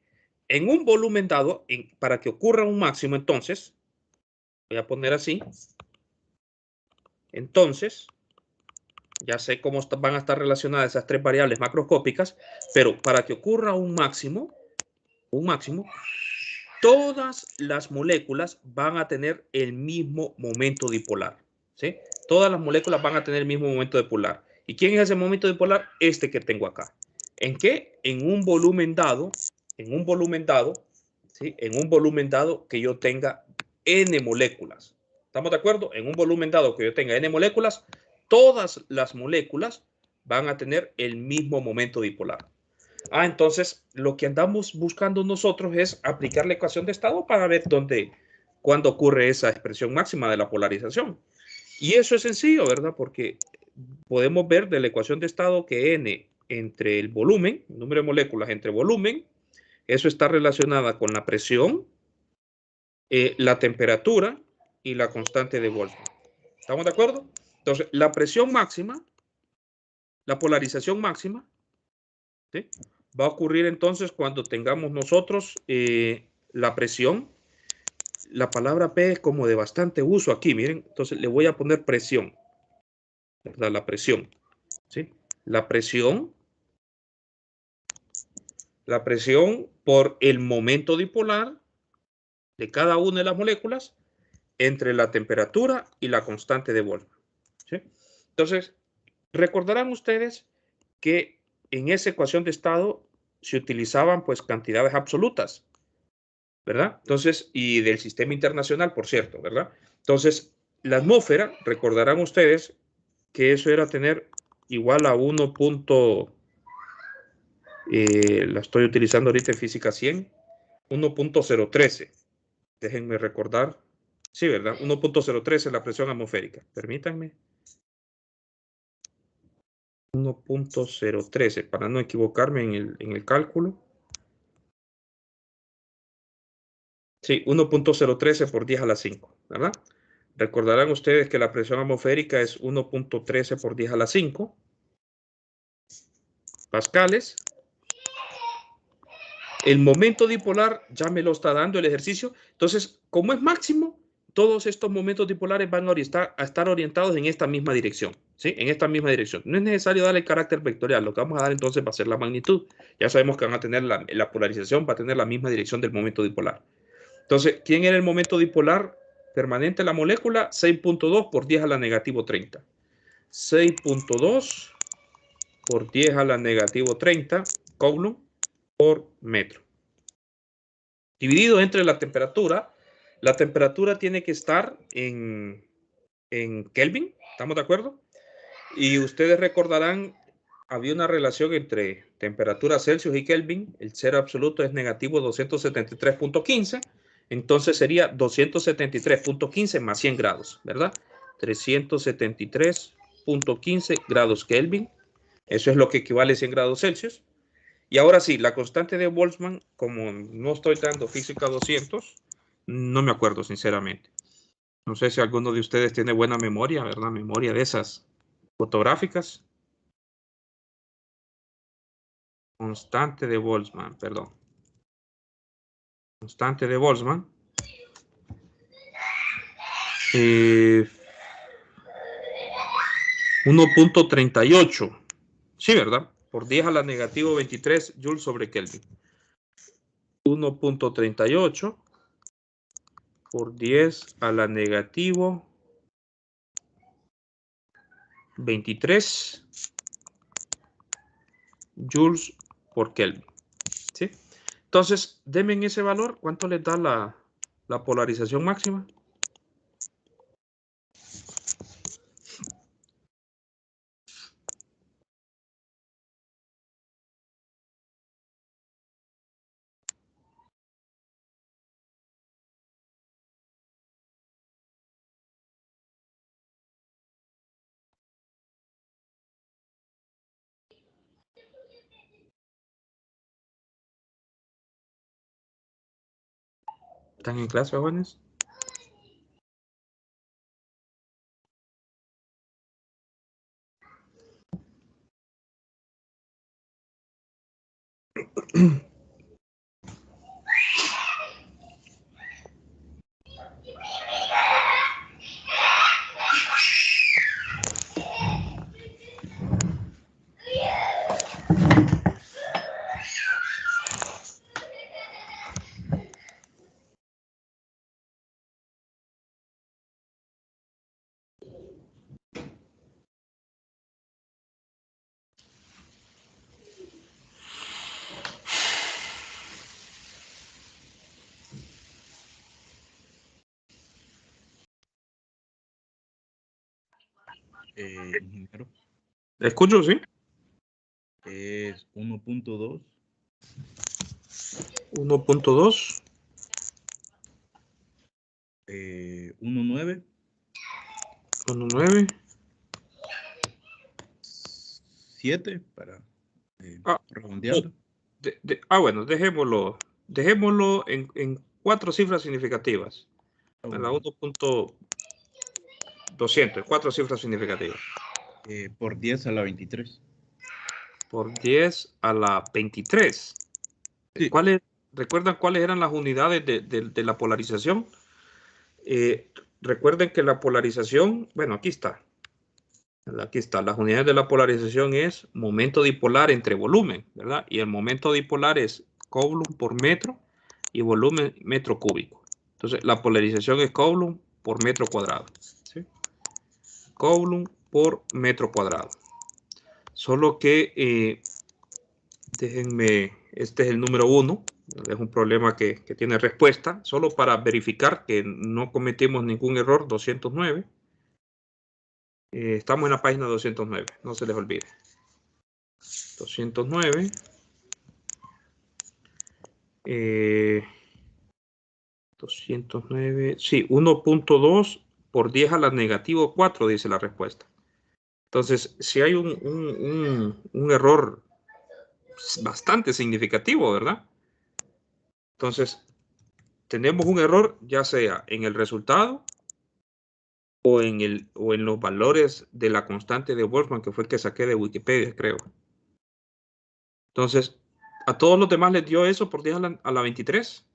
en un volumen dado, para que ocurra un máximo, entonces, voy a poner así, entonces, ya sé cómo van a estar relacionadas esas tres variables macroscópicas, pero para que ocurra un máximo, todas las moléculas van a tener el mismo momento dipolar, ¿sí? Todas las moléculas van a tener el mismo momento dipolar. ¿Y quién es ese momento dipolar? Este que tengo acá. ¿En qué? En un volumen dado, ¿sí? En un volumen dado que yo tenga n moléculas. ¿Estamos de acuerdo? En un volumen dado que yo tenga n moléculas, todas las moléculas van a tener el mismo momento dipolar. Entonces lo que andamos buscando nosotros es aplicar la ecuación de estado para ver cuándo ocurre esa expresión máxima de la polarización. Y eso es sencillo, ¿verdad? Porque podemos ver de la ecuación de estado que n entre el volumen, el número de moléculas entre volumen, eso está relacionada con la presión, la temperatura y la constante de Boltzmann. ¿Estamos de acuerdo? Entonces, la presión máxima, la polarización máxima, ¿sí? Va a ocurrir entonces cuando tengamos nosotros la presión. La palabra P es como de bastante uso aquí, miren. Entonces le voy a poner presión, ¿verdad? La presión, ¿sí? La presión por el momento dipolar de cada una de las moléculas entre la temperatura y la constante de Boltzmann, ¿sí? Entonces, recordarán ustedes que en esa ecuación de estado se utilizaban pues cantidades absolutas, ¿verdad? Entonces, y del sistema internacional, por cierto, ¿verdad? Entonces, la atmósfera, recordarán ustedes que eso era tener igual a 1. La estoy utilizando ahorita en física 100, 1.013. Déjenme recordar. Sí, ¿verdad? 1.013 la presión atmosférica. Permítanme. 1.013, para no equivocarme en el cálculo. Sí, 1.013 por 10 a la 5, ¿verdad? Recordarán ustedes que la presión atmosférica es 1.13 por 10 a la 5 pascales. El momento dipolar ya me lo está dando el ejercicio. Entonces, como es máximo, todos estos momentos dipolares van a estar orientados en esta misma dirección, ¿sí? En esta misma dirección. No es necesario darle el carácter vectorial. Lo que vamos a dar entonces va a ser la magnitud. Ya sabemos que van a tener la polarización, va a tener la misma dirección del momento dipolar. Entonces, ¿quién era el momento dipolar permanente de la molécula? 6.2 por 10 a la negativo 30. 6.2 por 10 a la negativo 30 coulomb por metro. Dividido entre la temperatura tiene que estar en Kelvin, ¿estamos de acuerdo? Y ustedes recordarán, había una relación entre temperatura Celsius y Kelvin, el cero absoluto es negativo 273.15, entonces sería 273.15 más 100 grados, ¿verdad? 373.15 grados Kelvin, eso es lo que equivale a 100 grados Celsius. Y ahora sí, la constante de Boltzmann, como no estoy dando física 200, no me acuerdo sinceramente. No sé si alguno de ustedes tiene buena memoria, ¿verdad? Memoria de esas fotográficas. Constante de Boltzmann, perdón. Constante de Boltzmann. 1.38. Sí, ¿verdad? Por 10 a la negativo 23 joules sobre Kelvin. 1.38 por 10 a la negativo 23 joules por Kelvin. ¿Sí? Entonces, denme en ese valor, ¿cuánto les da la polarización máxima? ¿Están en clase, jóvenes? Ingeniero, ¿Escucho, sí? es 1.2, 1.2, 1.9, 1.9. 7 para Ah, redondeando. bueno, dejémoslo en 4 cifras significativas. En la 1.200, 4 cifras significativas. Por 10 a la 23. Por 10 a la 23. Sí, ¿Cuál es? ¿Recuerdan cuáles eran las unidades de la polarización? Recuerden que la polarización, bueno, aquí está. Aquí está, las unidades de la polarización es momento dipolar entre volumen, ¿verdad? Y el momento dipolar es Coulomb por metro y volumen metro cúbico. Entonces, la polarización es Coulomb por metro cuadrado. ¿Sí? Coulomb por metro cuadrado. Solo que, déjenme, este es el número 1, es un problema que tiene respuesta, solo para verificar que no cometimos ningún error, 209. Estamos en la página 209, no se les olvide. 209. 209, sí, 1.2 por 10 a la negativo 4, dice la respuesta. Entonces, si hay un error bastante significativo, ¿verdad? Entonces, tenemos un error ya sea en el resultado o en los valores de la constante de Boltzmann, que fue el que saqué de Wikipedia, creo. Entonces, a todos los demás les dio eso por 10 a la 23.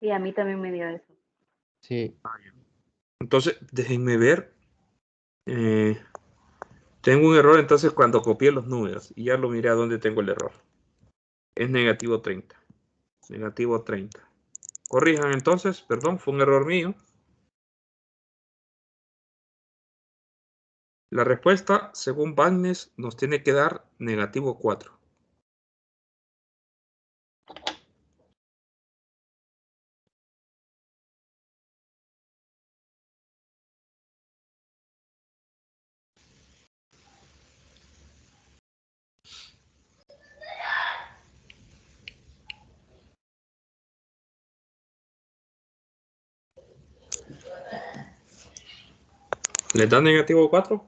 Y a mí también me dio eso. Sí. Entonces, déjenme ver. Tengo un error entonces cuando copié los números y ya lo miré a dónde tengo el error. Es negativo 30. Negativo 30. Corrijan entonces, perdón, fue un error mío. La respuesta, según Bagnes, nos tiene que dar negativo 4. ¿Les da negativo 4?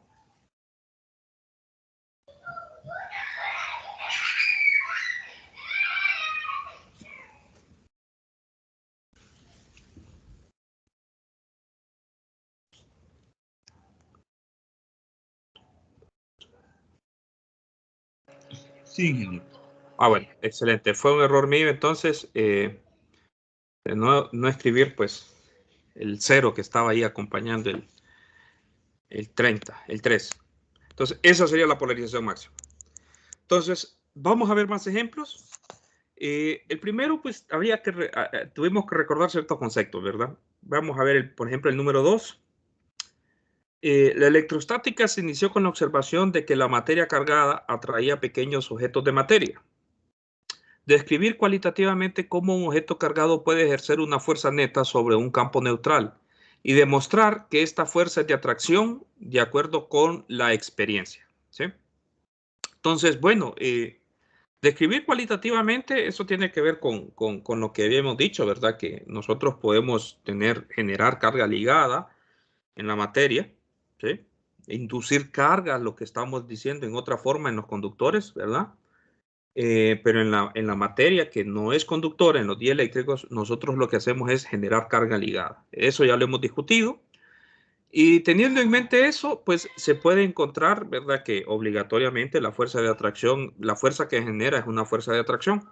Sí, ingeniero. Ah, bueno, excelente. Fue un error mío entonces de no escribir pues el 0 que estaba ahí acompañando el 30, el 3. Entonces, esa sería la polarización máxima. Entonces, vamos a ver más ejemplos. El primero, pues, tuvimos que recordar ciertos conceptos, ¿verdad? Vamos a ver, por ejemplo, el número 2. La electrostática se inició con la observación de que la materia cargada atraía pequeños objetos de materia. Describir cualitativamente cómo un objeto cargado puede ejercer una fuerza neta sobre un campo neutral y demostrar que esta fuerza es de atracción de acuerdo con la experiencia. ¿Sí? Entonces, bueno, describir cualitativamente, eso tiene que ver con lo que habíamos dicho, ¿verdad? Que nosotros podemos generar carga ligada en la materia, ¿sí? Inducir carga, lo que estamos diciendo en otra forma en los conductores, ¿verdad? Pero en la materia que no es conductora, en los dieléctricos, nosotros lo que hacemos es generar carga ligada. Eso ya lo hemos discutido. Y teniendo en mente eso, pues se puede encontrar, ¿verdad? Que obligatoriamente la fuerza de atracción, la fuerza que genera es una fuerza de atracción.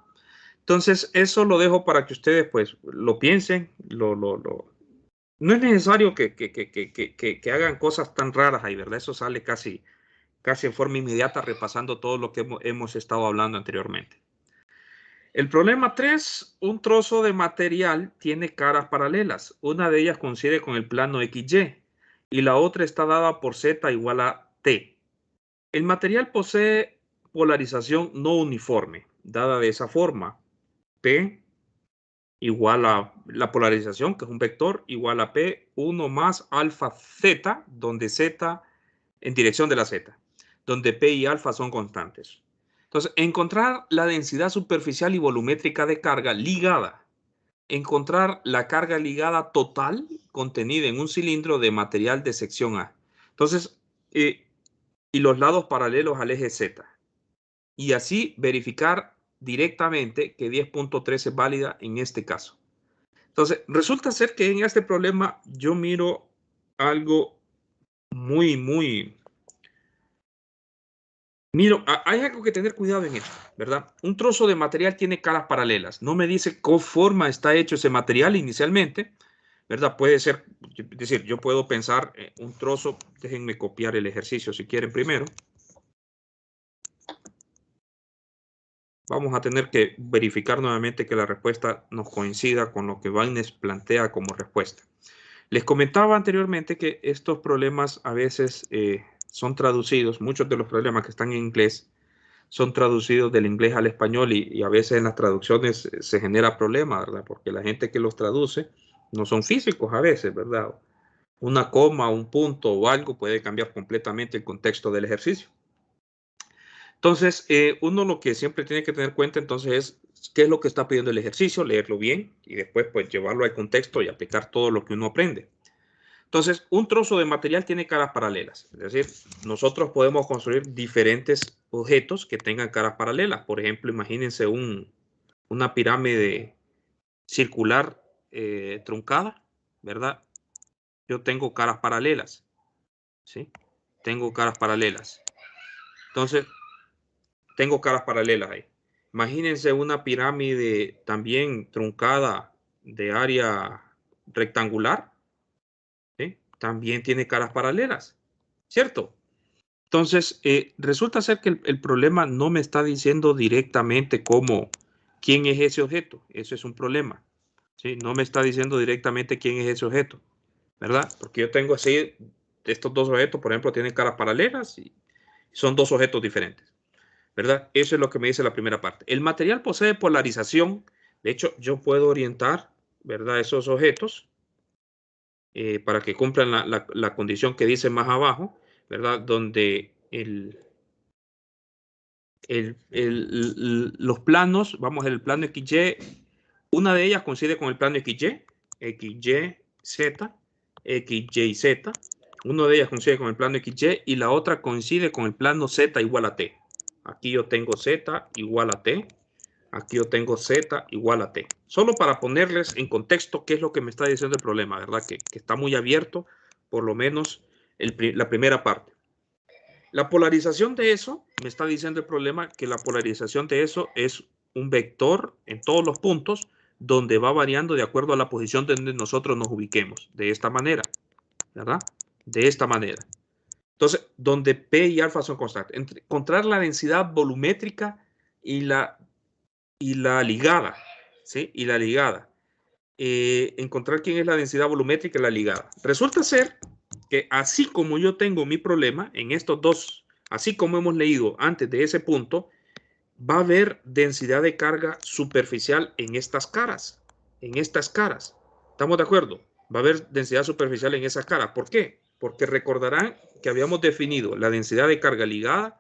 Entonces, eso lo dejo para que ustedes pues lo piensen, no es necesario que hagan cosas tan raras ahí, ¿verdad? Eso sale casi en forma inmediata repasando todo lo que hemos estado hablando anteriormente. El problema 3, un trozo de material tiene caras paralelas. Una de ellas coincide con el plano XY y la otra está dada por Z igual a T. El material posee polarización no uniforme, dada de esa forma. P igual a la polarización, que es un vector, igual a P1 más alfa Z, donde Z en dirección de la Z, donde P y alfa son constantes. Entonces, encontrar la densidad superficial y volumétrica de carga ligada. Encontrar la carga ligada total contenida en un cilindro de material de sección A. Entonces, y los lados paralelos al eje Z. Y así verificar directamente que 10.3 es válida en este caso. Entonces, resulta ser que en este problema yo miro algo muy Mira, hay algo que tener cuidado en esto, ¿verdad? Un trozo de material tiene caras paralelas. No me dice qué forma está hecho ese material inicialmente, ¿verdad? Puede ser, es decir, yo puedo pensar un trozo, déjenme copiar el ejercicio si quieren primero. Vamos a tener que verificar nuevamente que la respuesta nos coincida con lo que Baines plantea como respuesta. Les comentaba anteriormente que estos problemas a veces son traducidos, muchos de los problemas que están en inglés son traducidos del inglés al español y a veces en las traducciones se genera problema, ¿verdad? Porque la gente que los traduce no son físicos a veces, ¿verdad? Una coma, un punto o algo puede cambiar completamente el contexto del ejercicio. Entonces, uno lo que siempre tiene que tener en cuenta entonces es qué es lo que está pidiendo el ejercicio, leerlo bien y después pues llevarlo al contexto y aplicar todo lo que uno aprende. Entonces, un trozo de material tiene caras paralelas, es decir, nosotros podemos construir diferentes objetos que tengan caras paralelas. Por ejemplo, imagínense una pirámide circular truncada, ¿verdad? Yo tengo caras paralelas, ¿sí? Tengo caras paralelas. Entonces, tengo caras paralelas ahí. Imagínense una pirámide también truncada de área rectangular, ¿sí? También tiene caras paralelas, ¿cierto? Entonces, resulta ser que el problema no me está diciendo directamente quién es ese objeto. Eso es un problema, ¿sí? No me está diciendo directamente quién es ese objeto, ¿verdad? Porque yo tengo así, estos dos objetos, por ejemplo, tienen caras paralelas y son dos objetos diferentes, ¿verdad? Eso es lo que me dice la primera parte. El material posee polarización. De hecho, yo puedo orientar, ¿verdad? Esos objetos para que cumplan la condición que dice más abajo, ¿verdad? Donde los planos, vamos, el plano XY, una de ellas coincide con el plano XY, XY, Z, XY, Z. Una de ellas coincide con el plano XY y la otra coincide con el plano Z igual a T. Aquí yo tengo Z igual a T. Aquí yo tengo Z igual a T. Solo para ponerles en contexto qué es lo que me está diciendo el problema, ¿verdad? Que está muy abierto, por lo menos la primera parte. La polarización de eso, me está diciendo el problema que la polarización de eso es un vector en todos los puntos donde va variando de acuerdo a la posición donde nosotros nos ubiquemos. De esta manera, ¿verdad? De esta manera. Entonces, donde P y alfa son constantes. Encontrar la densidad volumétrica y la ligada, ¿sí? Y la ligada. Encontrar quién es la densidad volumétrica y la ligada. Resulta ser que así como yo tengo mi problema en estos dos, así como hemos leído antes de ese punto, va a haber densidad de carga superficial en estas caras. En estas caras. ¿Estamos de acuerdo? Va a haber densidad superficial en esas caras. ¿Por qué? Porque recordarán que habíamos definido la densidad de carga ligada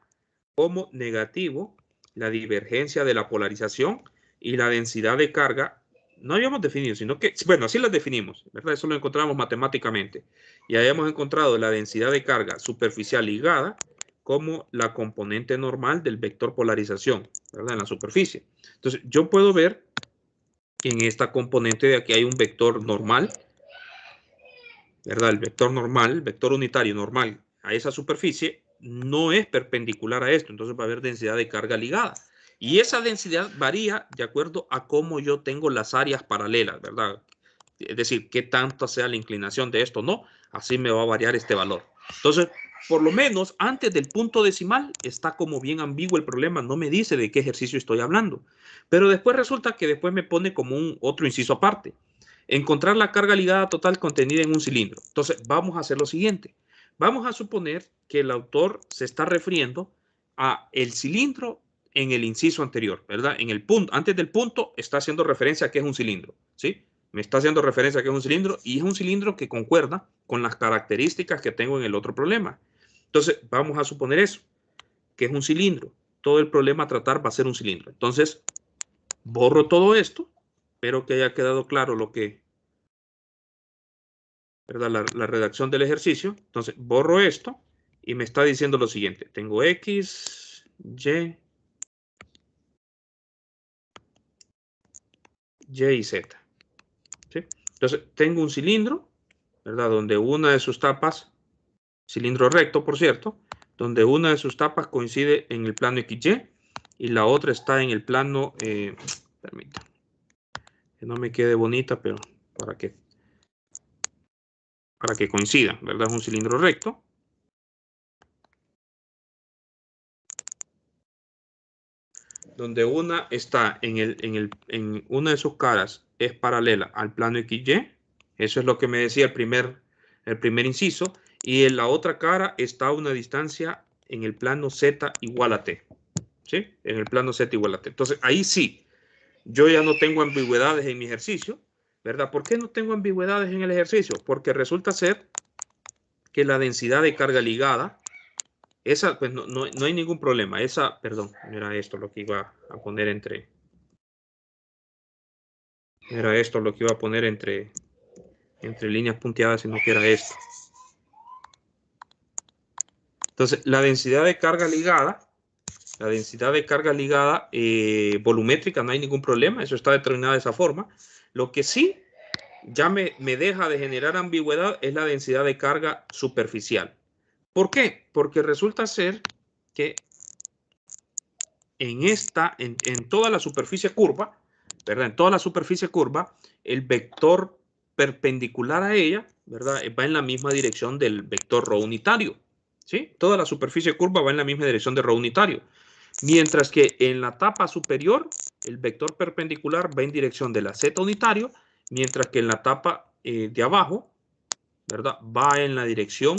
como negativo, la divergencia de la polarización y la densidad de carga. No habíamos definido, sino que, bueno, así las definimos, ¿verdad? Eso lo encontramos matemáticamente. Y habíamos encontrado la densidad de carga superficial ligada como la componente normal del vector polarización, ¿verdad? En la superficie. Entonces, yo puedo ver que en esta componente de aquí hay un vector normal, ¿verdad? El vector normal, el vector unitario normal a esa superficie no es perpendicular a esto, entonces va a haber densidad de carga ligada. Y esa densidad varía de acuerdo a cómo yo tengo las áreas paralelas, ¿verdad? Es decir, qué tanto sea la inclinación de esto, no, así me va a variar este valor. Entonces, por lo menos antes del punto decimal está como bien ambiguo el problema, no me dice de qué ejercicio estoy hablando. Pero después resulta que después me pone como un otro inciso aparte. Encontrar la carga ligada total contenida en un cilindro. Entonces, vamos a hacer lo siguiente. Vamos a suponer que el autor se está refiriendo a el cilindro en el inciso anterior, ¿verdad? En el punto, antes del punto está haciendo referencia a que es un cilindro, ¿sí? Me está haciendo referencia a que es un cilindro y es un cilindro que concuerda con las características que tengo en el otro problema. Entonces, vamos a suponer eso, que es un cilindro. Todo el problema a tratar va a ser un cilindro. Entonces, borro todo esto. Espero que haya quedado claro lo que, ¿verdad? La redacción del ejercicio. Entonces, borro esto y me está diciendo lo siguiente. Tengo X, Y y Z. ¿Sí? Entonces, tengo un cilindro, ¿verdad? Donde una de sus tapas, cilindro recto, por cierto, donde una de sus tapas coincide en el plano XY y la otra está en el plano, permítame, que no me quede bonita, pero para que coincidan, ¿verdad? Es un cilindro recto. Donde una está en una de sus caras es paralela al plano XY. Eso es lo que me decía el primer inciso. Y en la otra cara está a una distancia en el plano Z igual a T. ¿Sí? En el plano Z igual a T. Entonces, ahí sí, yo ya no tengo ambigüedades en mi ejercicio, ¿verdad? ¿Por qué no tengo ambigüedades en el ejercicio? Porque resulta ser que la densidad de carga ligada, esa, pues no hay ningún problema. Esa, perdón, era esto lo que iba a poner entre... Era esto lo que iba a poner entre líneas punteadas, sino que era esto. Entonces, la densidad de carga ligada, volumétrica, no hay ningún problema, eso está determinado de esa forma. Lo que sí ya me deja de generar ambigüedad es la densidad de carga superficial. ¿Por qué? Porque resulta ser que en toda la superficie curva, ¿verdad? En toda la superficie curva, el vector perpendicular a ella, ¿verdad? Va en la misma dirección del vector ρ unitario, ¿sí? Toda la superficie curva va en la misma dirección de ρ unitario. Mientras que en la tapa superior, el vector perpendicular va en dirección de la z unitario, mientras que en la tapa de abajo, ¿verdad? Va en la dirección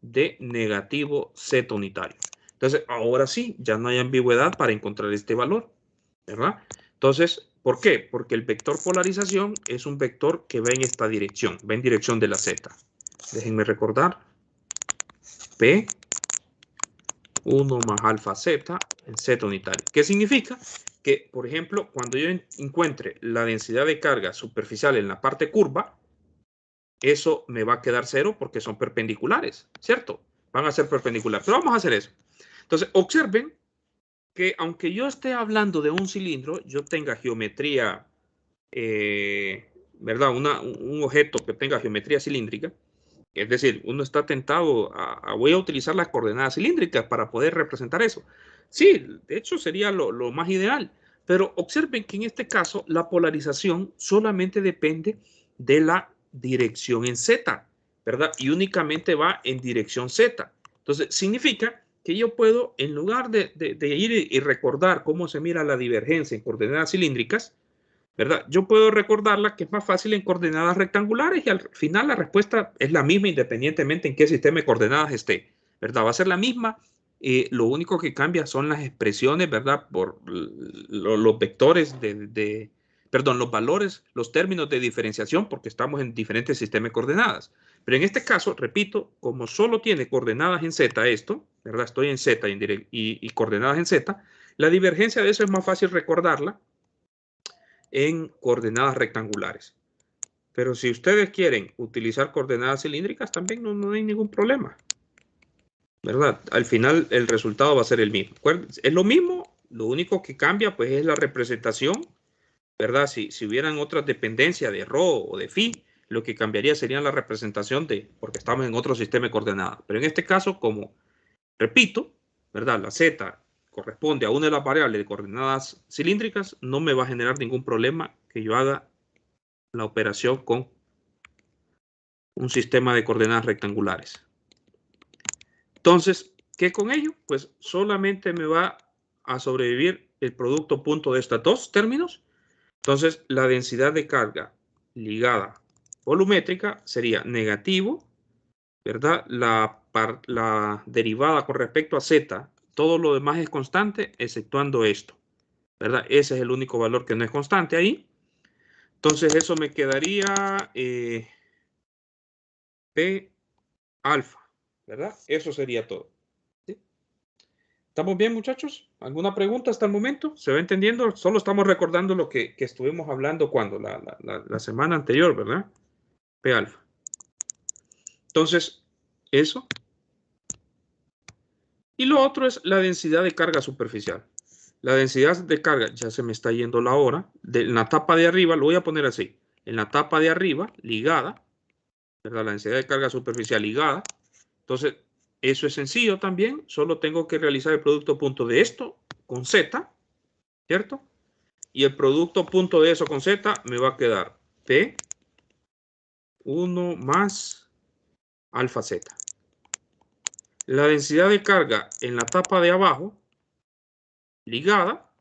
de negativo z unitario. Entonces, ahora sí, ya no hay ambigüedad para encontrar este valor, ¿verdad? Entonces, ¿por qué? Porque el vector polarización es un vector que va en esta dirección, va en dirección de la z. Déjenme recordar. P 1 más alfa z en z unitario. ¿Qué significa? Que, por ejemplo, cuando yo encuentre la densidad de carga superficial en la parte curva, eso me va a quedar cero porque son perpendiculares, ¿cierto? Van a ser perpendiculares. Pero vamos a hacer eso. Entonces, observen que aunque yo esté hablando de un cilindro, yo tenga geometría, ¿verdad? Un objeto que tenga geometría cilíndrica, es decir, uno está tentado voy a utilizar las coordenadas cilíndricas para poder representar eso. Sí, de hecho sería lo más ideal, pero observen que en este caso la polarización solamente depende de la dirección en Z, ¿verdad? Y únicamente va en dirección Z. Entonces, significa que yo puedo, en lugar de ir y recordar cómo se mira la divergencia en coordenadas cilíndricas, ¿verdad? Yo puedo recordarla que es más fácil en coordenadas rectangulares y al final la respuesta es la misma independientemente en qué sistema de coordenadas esté, ¿verdad? Va a ser la misma. Lo único que cambia son las expresiones, ¿verdad? Por los vectores perdón, los valores, los términos de diferenciación, porque estamos en diferentes sistemas de coordenadas. Pero en este caso, repito, como solo tiene coordenadas en Z esto, ¿verdad? Estoy en Z y coordenadas en Z, la divergencia de eso es más fácil recordarla en coordenadas rectangulares. Pero si ustedes quieren utilizar coordenadas cilíndricas, también no hay ningún problema, ¿verdad? Al final el resultado va a ser el mismo. Es lo mismo, lo único que cambia pues es la representación, ¿verdad? Si hubieran otras dependencias de ρ o de φ, lo que cambiaría sería la representación porque estamos en otro sistema de coordenadas. Pero en este caso, como repito, ¿verdad? La z corresponde a una de las variables de coordenadas cilíndricas, no me va a generar ningún problema que yo haga la operación con un sistema de coordenadas rectangulares. Entonces, ¿qué con ello? Pues solamente me va a sobrevivir el producto punto de estos dos términos. Entonces, la densidad de carga ligada volumétrica sería negativo, ¿verdad? La derivada con respecto a z, todo lo demás es constante, exceptuando esto, ¿verdad? Ese es el único valor que no es constante ahí. Entonces, eso me quedaría P alfa, ¿verdad? Eso sería todo. ¿Sí? ¿Estamos bien, muchachos? ¿Alguna pregunta hasta el momento? ¿Se va entendiendo? Solo estamos recordando lo que estuvimos hablando cuando la semana anterior, ¿verdad? P alfa. Entonces, eso. Y lo otro es la densidad de carga superficial. La densidad de carga, ya se me está yendo la hora, en la tapa de arriba, lo voy a poner así, en la tapa de arriba, ligada, ¿verdad? La densidad de carga superficial ligada. Entonces, Eso es sencillo también. Solo tengo que realizar el producto punto de esto con Z, ¿cierto? Y el producto punto de eso con Z me va a quedar P 1 más alfa Z. La densidad de carga en la tapa de abajo, ligada,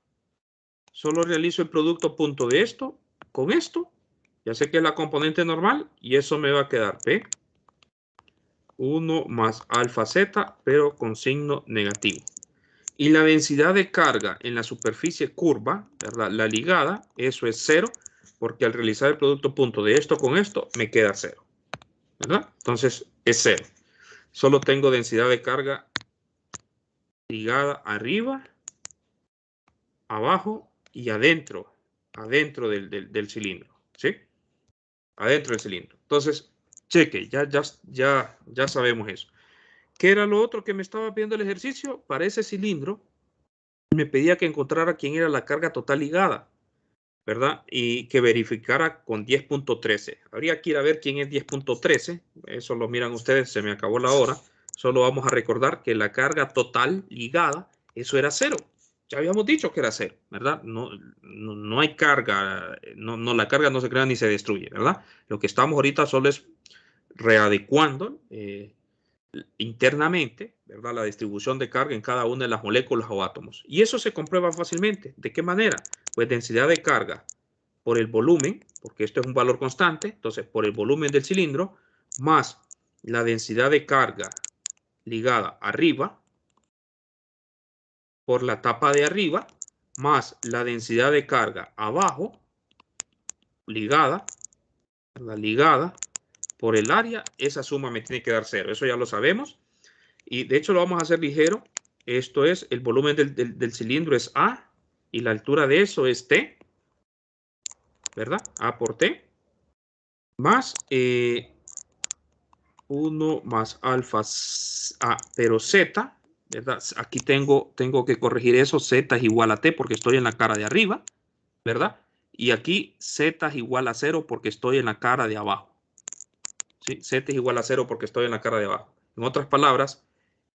solo realizo el producto punto de esto con esto. Ya sé que es la componente normal y eso me va a quedar P 1 más alfa Z, pero con signo negativo. Y la densidad de carga en la superficie curva, ¿verdad? La ligada, eso es 0, porque al realizar el producto punto de esto con esto, me queda 0, ¿verdad? Entonces, es 0. Solo tengo densidad de carga ligada arriba, abajo y adentro del cilindro, ¿sí? Adentro del cilindro. Entonces, cheque, ya sabemos eso. ¿Qué era lo otro que me estaba pidiendo el ejercicio? Para ese cilindro, me pedía que encontrara quién era la carga total ligada, ¿verdad? Y que verificara con 10.13. Habría que ir a ver quién es 10.13. Eso lo miran ustedes, se me acabó la hora. Solo vamos a recordar que la carga total ligada, eso era 0. Ya habíamos dicho que era 0, ¿verdad? No hay carga, la carga no se crea ni se destruye, ¿verdad? Lo que estamos ahorita solo es readecuando internamente, ¿verdad? La distribución de carga en cada una de las moléculas o átomos. Y eso se comprueba fácilmente. ¿De qué manera? Pues densidad de carga por el volumen, porque esto es un valor constante, entonces por el volumen del cilindro, más la densidad de carga ligada arriba, por la tapa de arriba, más la densidad de carga abajo, ligada, la ligada por el área, esa suma me tiene que dar 0. Eso ya lo sabemos. Y de hecho lo vamos a hacer ligero. Esto es, el volumen del cilindro es A y la altura de eso es T, ¿verdad? A por T, más 1 más alfa A, pero Z, ¿verdad? Aquí tengo que corregir eso, Z es igual a T porque estoy en la cara de arriba, ¿verdad? Y aquí Z es igual a 0 porque estoy en la cara de abajo. ¿Sí? Z es igual a 0 porque estoy en la cara de abajo. En otras palabras,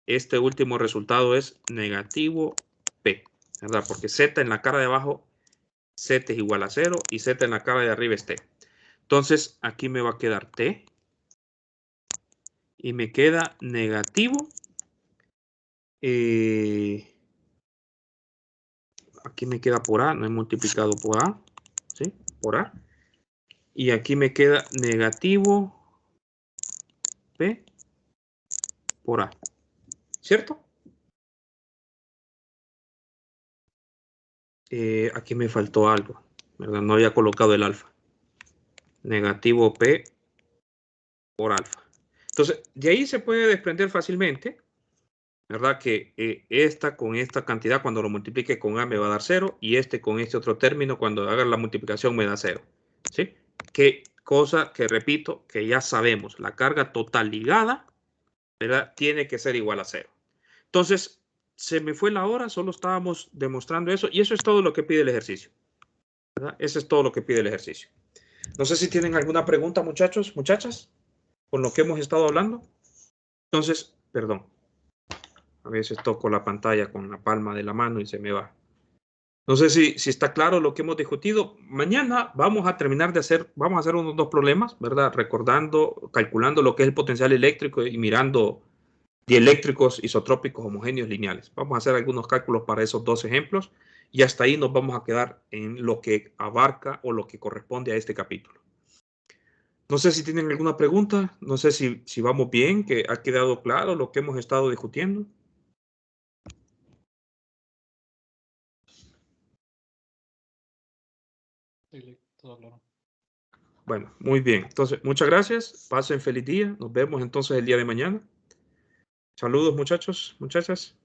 este último resultado es negativo P, ¿verdad? Porque Z en la cara de abajo, Z es igual a 0 y Z en la cara de arriba es T. Entonces, aquí me va a quedar T y me queda negativo. Aquí me queda por A, no he multiplicado por A, ¿sí? Por A. Y aquí me queda negativo P por A, ¿cierto? Aquí me faltó algo, ¿verdad? No había colocado el alfa. Negativo P por alfa. Entonces, de ahí se puede desprender fácilmente, ¿verdad? Que esta con esta cantidad, cuando lo multiplique con A me va a dar 0, y este con este otro término, cuando haga la multiplicación me da 0. ¿Sí? ¿Qué cosa que repito, que ya sabemos? La carga total ligada, ¿verdad? Tiene que ser igual a 0. Entonces, se me fue la hora, solo estábamos demostrando eso, y eso es todo lo que pide el ejercicio, ¿verdad? Eso es todo lo que pide el ejercicio. No sé si tienen alguna pregunta, muchachos, muchachas, con lo que hemos estado hablando. Entonces, perdón. A veces toco la pantalla con la palma de la mano y se me va. No sé si está claro lo que hemos discutido. Mañana vamos a terminar de hacer, vamos a hacer unos 2 problemas, ¿verdad? Recordando, calculando lo que es el potencial eléctrico y mirando dieléctricos, isotrópicos, homogéneos, lineales. Vamos a hacer algunos cálculos para esos 2 ejemplos y hasta ahí nos vamos a quedar en lo que abarca o lo que corresponde a este capítulo. No sé si tienen alguna pregunta, no sé si vamos bien, que ha quedado claro lo que hemos estado discutiendo. Todo claro. Bueno, muy bien. Entonces, muchas gracias. Pasen feliz día. Nos vemos entonces el día de mañana. Saludos, muchachos, muchachas.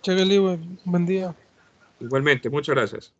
Cheque, buen día. Igualmente, muchas gracias.